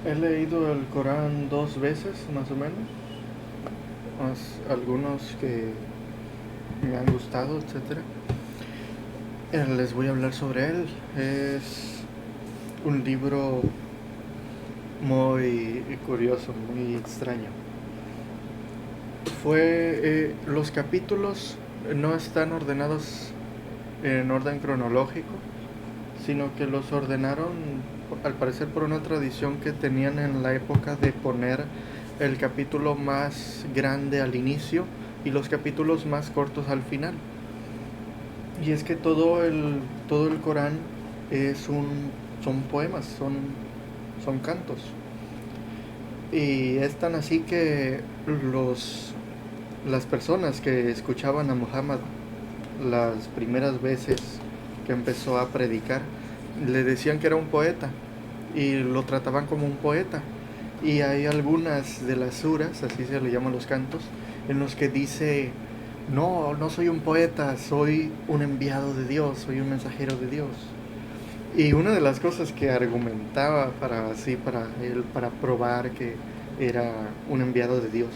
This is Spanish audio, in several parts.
He leído el Corán 2 veces, más o menos. Algunos que me han gustado, etcétera. Les voy a hablar sobre él. Es un libro muy curioso, muy extraño. Los capítulos no están ordenados en orden cronológico, sino que los ordenaron, al parecer, por una tradición que tenían en la época de poner el capítulo más grande al inicio y los capítulos más cortos al final. Y es que todo el Corán son poemas, son cantos. Y es tan así que las personas que escuchaban a Muhammad las primeras veces que empezó a predicar, le decían que era un poeta y lo trataban como un poeta. Y hay algunas de las suras, así se le llaman los cantos, en los que dice: no, no soy un poeta, soy un enviado de Dios, soy un mensajero de Dios. Y una de las cosas que argumentaba para él, para probar que era un enviado de Dios,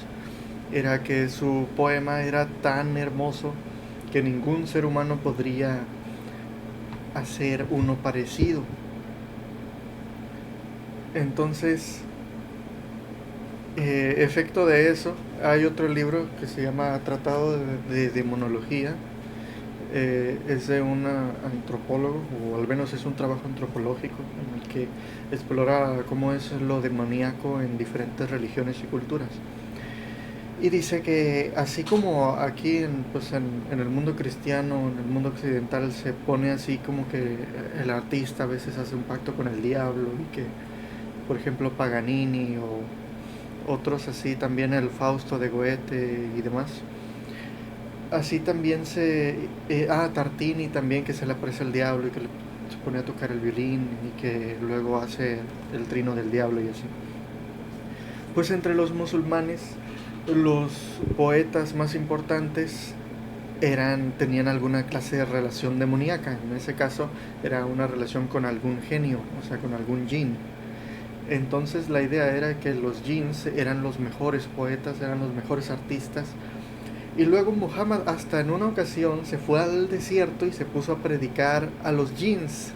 era que su poema era tan hermoso que ningún ser humano podría hacer uno parecido. Entonces, efecto de eso, hay otro libro que se llama Tratado de Demonología. Es de un antropólogo, o al menos es un trabajo antropológico en el que explora cómo es lo demoníaco en diferentes religiones y culturas. Y dice que así como aquí en el mundo cristiano, en el mundo occidental, se pone así como que el artista a veces hace un pacto con el diablo, y que, por ejemplo, Paganini o otros así, también el Fausto de Goethe y demás. Así también Tartini también, que se le aparece el diablo y que se pone a tocar el violín y que luego hace el trino del diablo y así. Pues entre los musulmanes, los poetas más importantes tenían alguna clase de relación demoníaca. En ese caso era una relación con algún genio, o sea, con algún jinn. Entonces la idea era que los jinns eran los mejores poetas, eran los mejores artistas. Y luego Muhammad hasta en una ocasión se fue al desierto y se puso a predicar a los jinns,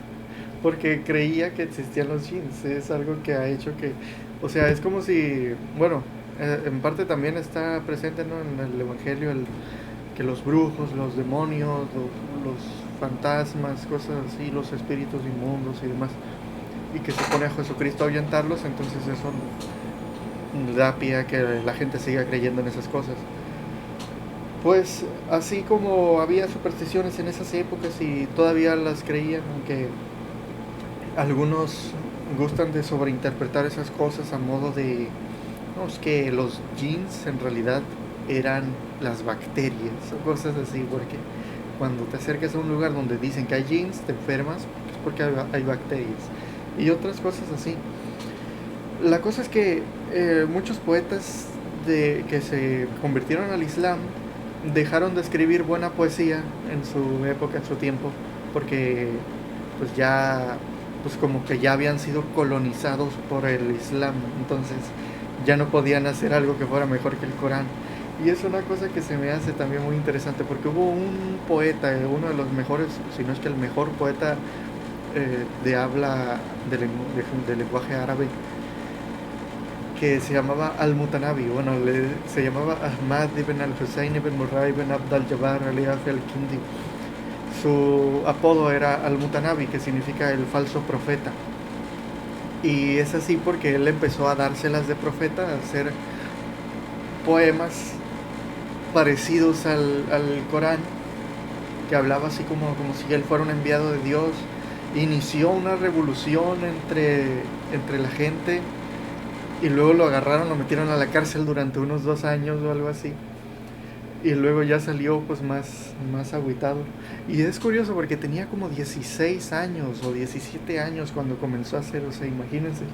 porque creía que existían los jinns. Es algo que ha hecho que, o sea, es como si, bueno, en parte también está presente, ¿no?, en el Evangelio, que los brujos, los demonios, los fantasmas, cosas así, los espíritus inmundos y demás, y que se pone a Jesucristo a ahuyentarlos. Entonces eso da pie a que la gente siga creyendo en esas cosas. Pues así como había supersticiones en esas épocas y todavía las creían, aunque algunos gustan de sobreinterpretar esas cosas a modo de, no, es que los jinns en realidad eran las bacterias o cosas así, porque cuando te acercas a un lugar donde dicen que hay jinns, te enfermas, es porque hay bacterias y otras cosas así. La cosa es que muchos poetas que se convirtieron al Islam dejaron de escribir buena poesía en su época, en su tiempo, porque pues ya, pues como que ya habían sido colonizados por el Islam. Entonces ya no podían hacer algo que fuera mejor que el Corán. Y es una cosa que se me hace también muy interesante, porque hubo un poeta, uno de los mejores, si no es que el mejor poeta de habla de lenguaje árabe, que se llamaba Al-Mutanabi. Bueno, se llamaba Ahmad ibn al-Hussein ibn Murray ibn Abd al-Jabbar al-Yafi al-Kindi. Su apodo era Al-Mutanabi, que significa el falso profeta. Y es así porque él empezó a dárselas de profeta, a hacer poemas parecidos al Corán, que hablaba así como si él fuera un enviado de Dios. Inició una revolución entre la gente, y luego lo agarraron, lo metieron a la cárcel durante unos 2 años o algo así. Y luego ya salió pues más agüitado. Y es curioso porque tenía como 16 años o 17 años cuando comenzó a hacer, o sea, imagínense,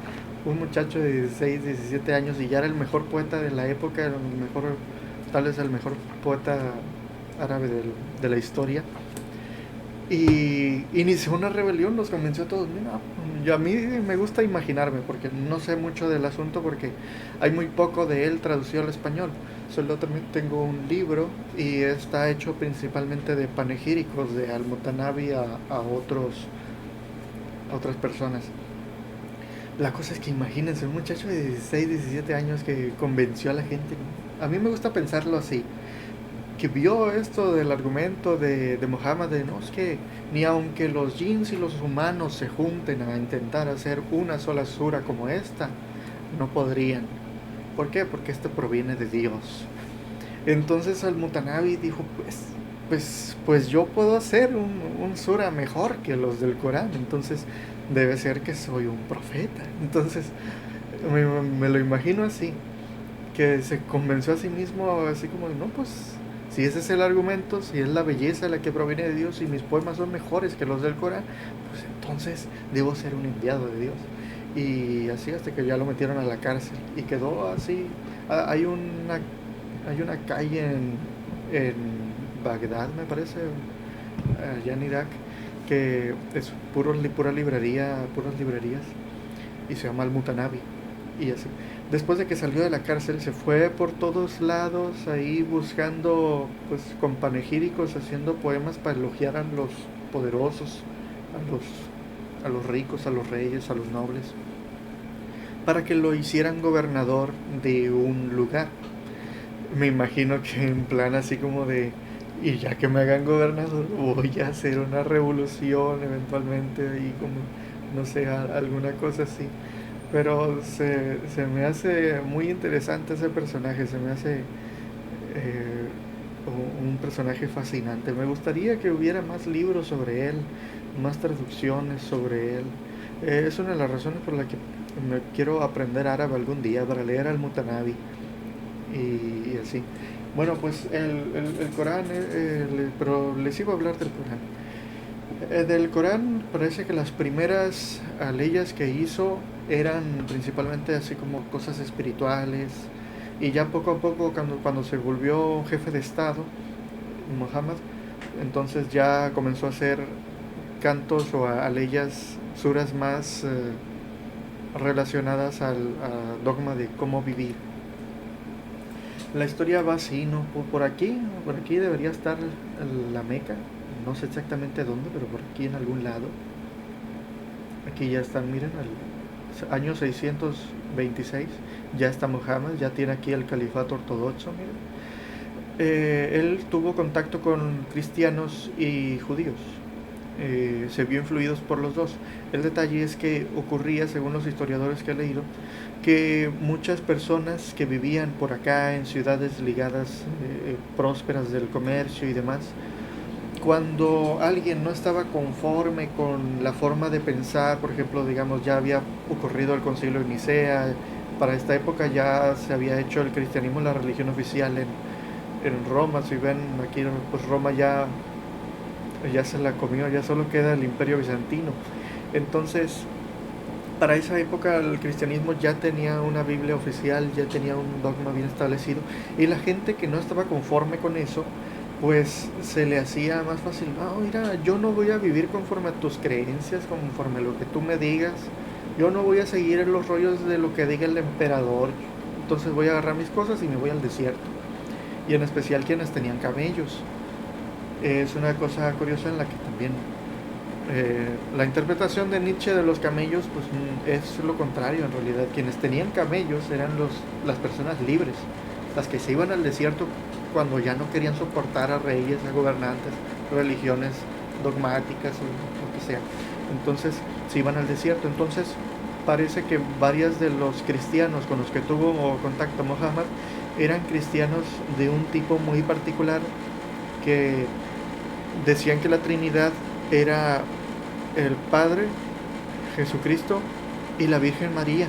un muchacho de 16, 17 años y ya era el mejor poeta de la época, el mejor, tal vez el mejor poeta árabe de la historia. y inició una rebelión, los convenció a todos. Mira, yo a mí me gusta imaginarme, porque no sé mucho del asunto, porque hay muy poco de él traducido al español. Solo también tengo un libro y está hecho principalmente de panegíricos de Al-Mutanabi a otras personas. La cosa es que imagínense, un muchacho de 16, 17 años que convenció a la gente. A mí me gusta pensarlo así, que vio esto del argumento de Muhammad de no, es que ni aunque los jinns y los humanos se junten a intentar hacer una sola sura como esta, no podrían. ¿Por qué? Porque esto proviene de Dios. Entonces Al-Mutanabi dijo, pues yo puedo hacer un sura mejor que los del Corán, entonces debe ser que soy un profeta. Entonces me lo imagino así, que se convenció a sí mismo así como, no, pues si ese es el argumento, si es la belleza la que proviene de Dios y mis poemas son mejores que los del Corán, pues entonces debo ser un enviado de Dios. Y así hasta que ya lo metieron a la cárcel y quedó así. Hay una calle en Bagdad, me parece, allá en Irak, que es pura librería, puras librerías, y se llama Al-Mutanabi. Y así. Después de que salió de la cárcel, se fue por todos lados ahí buscando, pues con panegíricos, haciendo poemas para elogiar a los poderosos, a los ricos, a los reyes, a los nobles, para que lo hicieran gobernador de un lugar. Me imagino que en plan así como de, y ya que me hagan gobernador, voy a hacer una revolución eventualmente y como, no sé, alguna cosa así. Pero se me hace muy interesante ese personaje, se me hace un personaje fascinante. Me gustaría que hubiera más libros sobre él, más traducciones sobre él. Es una de las razones por las que me quiero aprender árabe algún día para leer al Mutanabi y así. Bueno, pues el Corán, pero les iba a hablar del Corán. Del Corán parece que las primeras leyes que hizo eran principalmente así como cosas espirituales y ya poco a poco cuando se volvió jefe de Estado, Muhammad, entonces ya comenzó a hacer cantos o leyes, suras más relacionadas al dogma de cómo vivir. La historia va así, ¿no? Por aquí debería estar la Meca, no sé exactamente dónde, pero por aquí en algún lado. Aquí ya están, miren, al año 626, ya está Muhammad, ya tiene aquí el califato ortodoxo, miren. Él tuvo contacto con cristianos y judíos, se vio influidos por los dos. El detalle es que ocurría, según los historiadores que he leído, que muchas personas que vivían por acá en ciudades ligadas, prósperas del comercio y demás, cuando alguien no estaba conforme con la forma de pensar, por ejemplo, digamos, ya había ocurrido el concilio de Nicea, para esta época ya se había hecho el cristianismo la religión oficial en Roma. Si ven aquí, pues Roma ya se la comió, ya solo queda el imperio bizantino. Entonces, para esa época el cristianismo ya tenía una Biblia oficial, ya tenía un dogma bien establecido, y la gente que no estaba conforme con eso, pues se le hacía más fácil, no, mira, yo no voy a vivir conforme a tus creencias, conforme a lo que tú me digas, yo no voy a seguir los rollos de lo que diga el emperador, entonces voy a agarrar mis cosas y me voy al desierto. Y en especial quienes tenían camellos. Es una cosa curiosa en la que también la interpretación de Nietzsche de los camellos pues es lo contrario en realidad. Quienes tenían camellos eran las personas libres, las que se iban al desierto cuando ya no querían soportar a reyes, a gobernantes, religiones dogmáticas o lo que sea. Entonces se iban al desierto. Entonces parece que varios de los cristianos con los que tuvo contacto Muhammad eran cristianos de un tipo muy particular, que decían que la Trinidad era el Padre, Jesucristo y la Virgen María.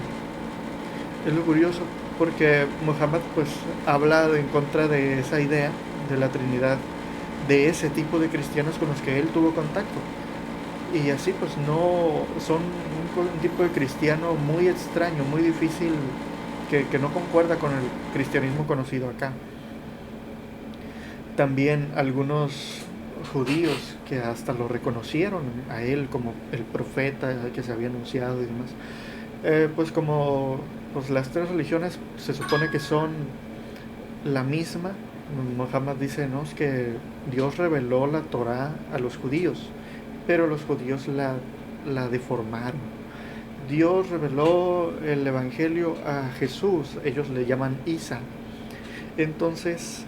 Es lo curioso, porque Muhammad pues habla en contra de esa idea de la Trinidad, de ese tipo de cristianos con los que él tuvo contacto. Y así pues no son un tipo de cristiano muy extraño, muy difícil, que no concuerda con el cristianismo conocido acá. También algunos judíos que hasta lo reconocieron a él como el profeta que se había anunciado y demás. Pues como pues las tres religiones se supone que son la misma, Muhammad dice, ¿no? Es que Dios reveló la Torá a los judíos, pero los judíos la deformaron. Dios reveló el Evangelio a Jesús, ellos le llaman Isa. Entonces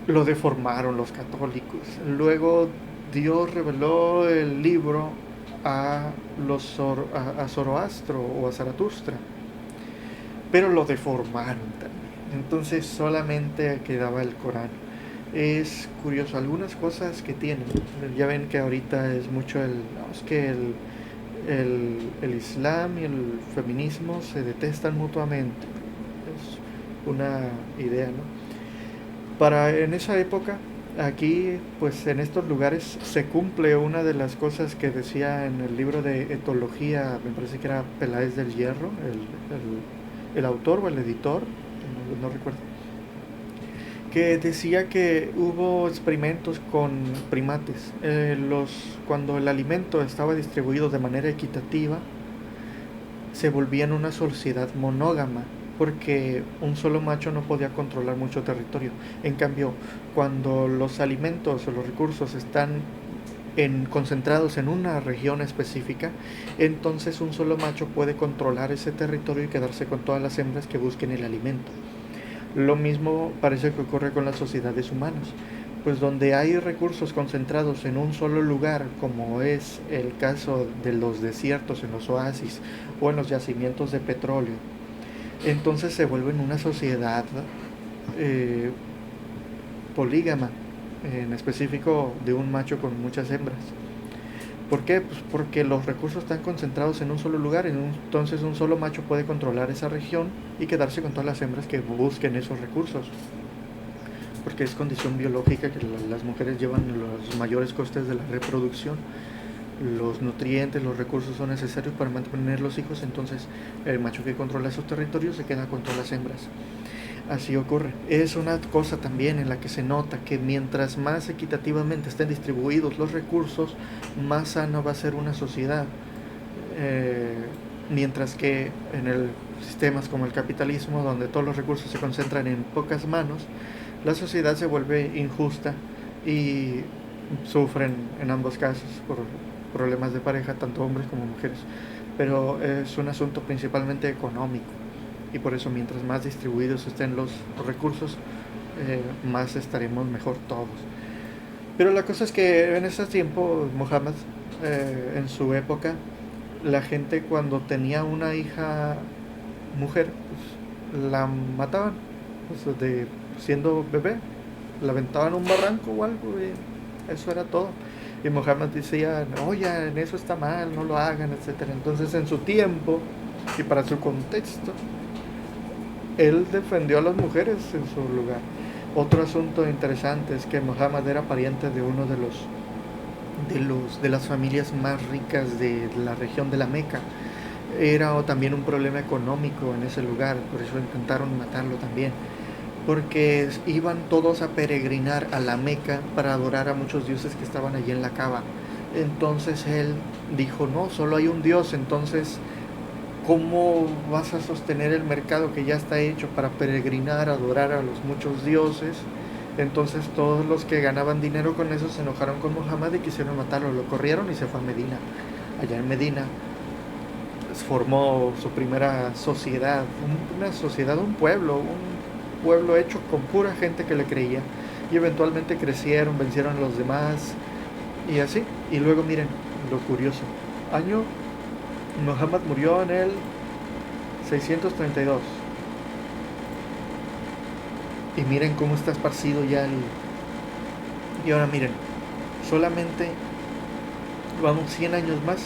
lo deformaron los católicos. Luego Dios reveló el libro a a Zoroastro o a Zaratustra, pero lo deformaron también. Entonces solamente quedaba el Corán. Es curioso, algunas cosas que tienen. Ya ven que ahorita es mucho es que el Islam y el feminismo se detestan mutuamente. Es una idea, ¿no? En esa época, aquí, pues en estos lugares se cumple una de las cosas que decía en el libro de etología, me parece que era Peláez del Hierro, el autor o el editor, no recuerdo, que decía que hubo experimentos con primates. Cuando el alimento estaba distribuido de manera equitativa, se volvían una sociedad monógama, porque un solo macho no podía controlar mucho territorio. En cambio, cuando los alimentos o los recursos están concentrados en una región específica, entonces un solo macho puede controlar ese territorio y quedarse con todas las hembras que busquen el alimento. Lo mismo parece que ocurre con las sociedades humanas, pues donde hay recursos concentrados en un solo lugar, como es el caso de los desiertos, en los oasis o en los yacimientos de petróleo, entonces se vuelven una sociedad eh, polígama, en específico de un macho con muchas hembras. ¿Por qué? Pues porque los recursos están concentrados en un solo lugar, entonces un solo macho puede controlar esa región y quedarse con todas las hembras que busquen esos recursos. Porque es condición biológica que las mujeres llevan los mayores costes de la reproducción. Los nutrientes, los recursos son necesarios para mantener los hijos, entonces el macho que controla esos territorios se queda con todas las hembras. Así ocurre. Es una cosa también en la que se nota que mientras más equitativamente estén distribuidos los recursos, más sana va a ser una sociedad. Mientras que en sistemas como el capitalismo, donde todos los recursos se concentran en pocas manos, la sociedad se vuelve injusta y sufren en ambos casos por problemas de pareja, tanto hombres como mujeres. Pero es un asunto principalmente económico, y por eso mientras más distribuidos estén los recursos, más estaremos mejor todos. Pero la cosa es que en ese tiempo, Muhammad, en su época, la gente cuando tenía una hija mujer, pues, la mataban, pues, siendo bebé, la aventaban a un barranco o algo, y eso era todo. Y Muhammad decía, oye, en eso está mal, no lo hagan, etcétera. Entonces, en su tiempo y para su contexto, él defendió a las mujeres en su lugar. Otro asunto interesante es que Muhammad era pariente de uno de las familias más ricas de la región de la Meca. Era también un problema económico en ese lugar, por eso intentaron matarlo también, porque iban todos a peregrinar a la Meca para adorar a muchos dioses que estaban allí en la Kaaba. Entonces él dijo, no, solo hay un Dios, entonces ¿cómo vas a sostener el mercado que ya está hecho para peregrinar, adorar a los muchos dioses? Entonces todos los que ganaban dinero con eso se enojaron con Muhammad y quisieron matarlo, lo corrieron y se fue a Medina. Allá en Medina formó su primera sociedad, un pueblo hecho con pura gente que le creía, y eventualmente crecieron, vencieron a los demás y así. Y luego miren lo curioso, Muhammad murió en el 632, y miren cómo está esparcido ya y ahora miren, solamente vamos 100 años más.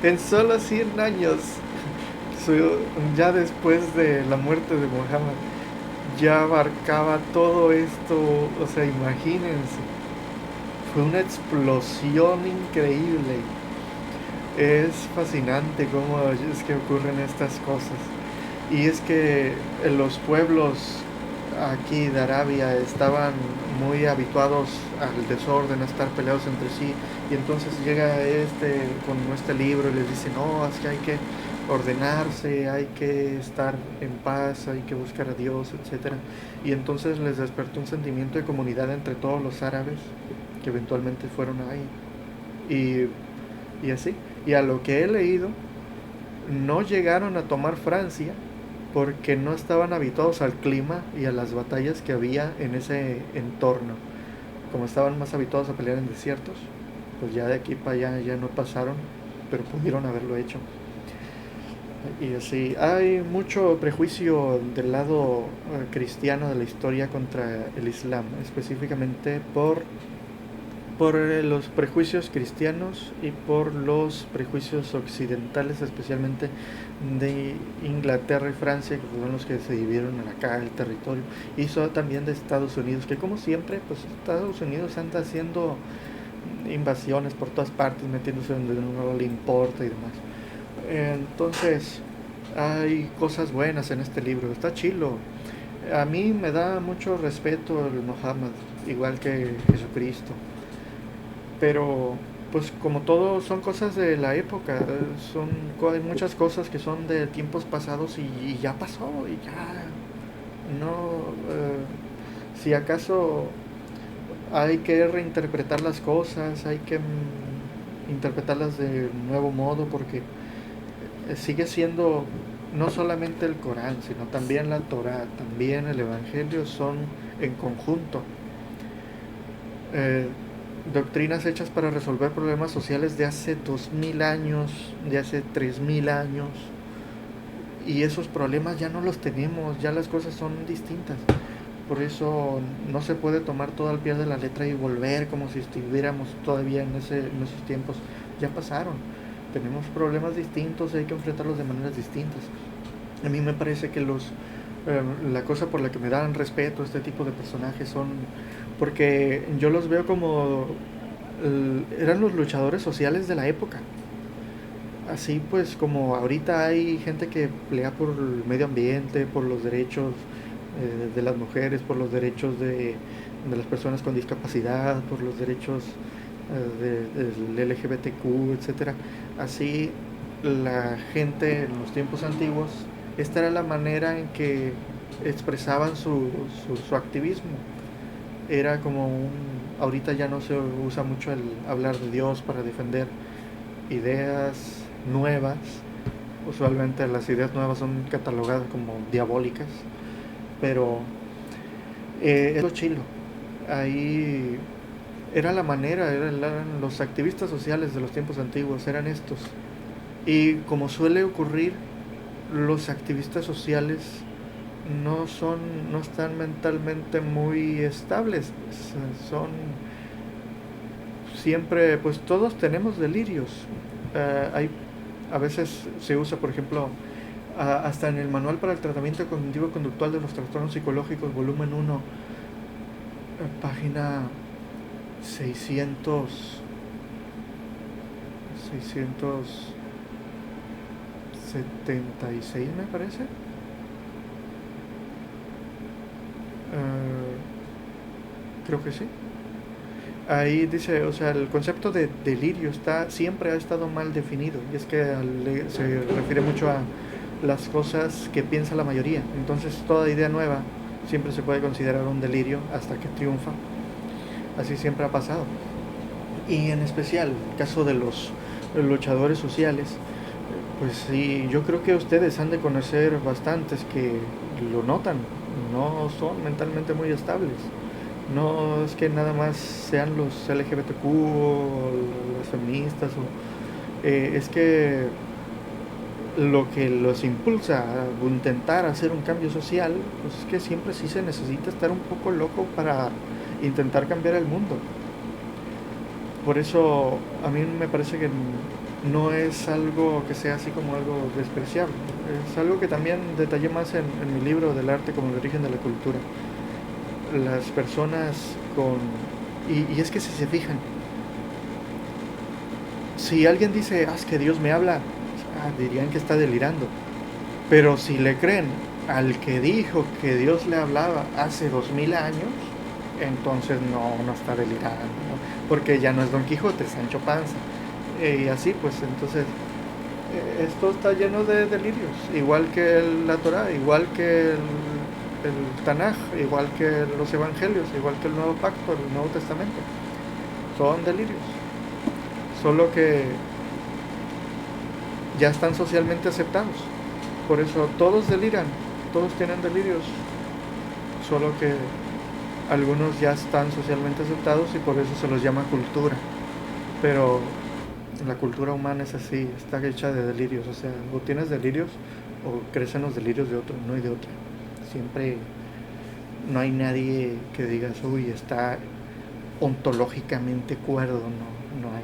En solo 100 años, ya después de la muerte de Muhammad, ya abarcaba todo esto. O sea, imagínense, fue una explosión increíble. Es fascinante cómo es que ocurren estas cosas. Y es que en los pueblos aquí de Arabia estaban muy habituados al desorden, a estar peleados entre sí, y entonces llega con este libro y les dice, no, es que hay que ordenarse, hay que estar en paz, hay que buscar a Dios, etcétera. Y entonces les despertó un sentimiento de comunidad entre todos los árabes que eventualmente fueron ahí. Y así. Y a lo que he leído, no llegaron a tomar Francia porque no estaban habituados al clima y a las batallas que había en ese entorno. Como estaban más habituados a pelear en desiertos, pues ya de aquí para allá ya no pasaron, pero pudieron haberlo hecho. Y así, hay mucho prejuicio del lado cristiano de la historia contra el Islam, específicamente por los prejuicios cristianos y por los prejuicios occidentales, especialmente de Inglaterra y Francia, que fueron los que se dividieron acá el territorio, y también de Estados Unidos, que como siempre, pues Estados Unidos anda haciendo invasiones por todas partes, metiéndose donde no le importa y demás. Entonces, hay cosas buenas en este libro, está chilo. A mí me da mucho respeto el Muhammad, igual que Jesucristo. Pero, pues como todo, son cosas de la época. Hay muchas cosas que son de tiempos pasados y ya pasó y ya no. Si acaso hay que reinterpretar las cosas, hay que interpretarlas de nuevo modo porque sigue siendo no solamente el Corán, sino también la Torá, también el Evangelio son en conjunto eh, doctrinas hechas para resolver problemas sociales de hace 2000 años, de hace 3000 años, y esos problemas ya no los tenemos, ya las cosas son distintas. Por eso no se puede tomar todo al pie de la letra y volver como si estuviéramos todavía en esos tiempos. Ya pasaron. Tenemos problemas distintos y hay que enfrentarlos de maneras distintas. A mí me parece que la cosa por la que me dan respeto a este tipo de personajes son porque yo los veo como eran los luchadores sociales de la época. Así pues como ahorita hay gente que pelea por el medio ambiente, por los derechos de las mujeres, por los derechos de las personas con discapacidad, por los derechos del LGBTQ, etcétera. Así la gente en los tiempos antiguos, esta era la manera en que expresaban su activismo. Era como ahorita ya no se usa mucho el hablar de Dios para defender ideas nuevas. Usualmente las ideas nuevas son catalogadas como diabólicas, pero es lo chilo. Ahí era la manera, eran los activistas sociales de los tiempos antiguos, eran estos. Y como suele ocurrir, los activistas sociales no están mentalmente muy estables, son siempre, pues todos tenemos delirios. A veces se usa, por ejemplo, hasta en el Manual para el Tratamiento Cognitivo-Conductual de los Trastornos Psicológicos, volumen 1, página 676 me parece. Creo que sí. Ahí dice, o sea, el concepto de delirio siempre ha estado mal definido, y es que se refiere mucho a las cosas que piensa la mayoría. Entonces toda idea nueva siempre se puede considerar un delirio hasta que triunfa. Así siempre ha pasado. Y en especial el caso de los luchadores sociales, pues sí, yo creo que ustedes han de conocer bastantes que lo notan, no son mentalmente muy estables. No es que nada más sean los LGBTQ o las feministas, es que lo que los impulsa a intentar hacer un cambio social, pues es que siempre sí se necesita estar un poco loco para intentar cambiar el mundo. Por eso a mí me parece que no es algo que sea así como algo despreciable. Es algo que también detallé más en mi libro del arte como el origen de la cultura. Las personas y es que si se fijan, si alguien dice, es que Dios me habla, dirían que está delirando. Pero si le creen, al que dijo que Dios le hablaba hace 2000 años, entonces no está delirando, ¿no? Porque ya no es Don Quijote, es Sancho Panza. Y así pues entonces esto está lleno de delirios, igual que la Torá, igual que el Tanaj, igual que los Evangelios, igual que el Nuevo Pacto, el Nuevo Testamento. Son delirios, solo que ya están socialmente aceptados. Por eso todos deliran, todos tienen delirios, solo que algunos ya están socialmente aceptados y por eso se los llama cultura. Pero la cultura humana es así, está hecha de delirios, o sea, o tienes delirios o crecen los delirios de otro, no hay de otra. Siempre no hay nadie que digas, uy, está ontológicamente cuerdo, no hay.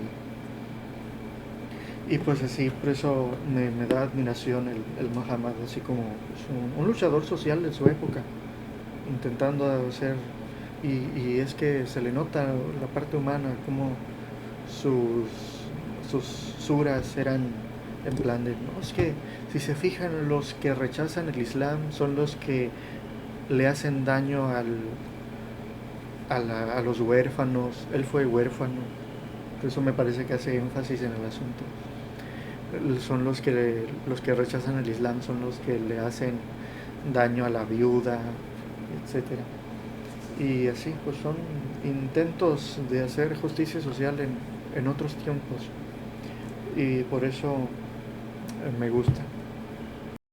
Y pues así, por eso me da admiración el Muhammad, así como pues, un luchador social de su época, intentando hacer, y es que se le nota la parte humana, como sus, sus suras eran en plan de, no, es que si se fijan, los que rechazan el Islam son los que le hacen daño a los huérfanos, él fue huérfano, por eso me parece que hace énfasis en el asunto. Son los que rechazan el Islam, son los que le hacen daño a la viuda, etcétera. Y así, pues son intentos de hacer justicia social en otros tiempos. Y por eso me gusta.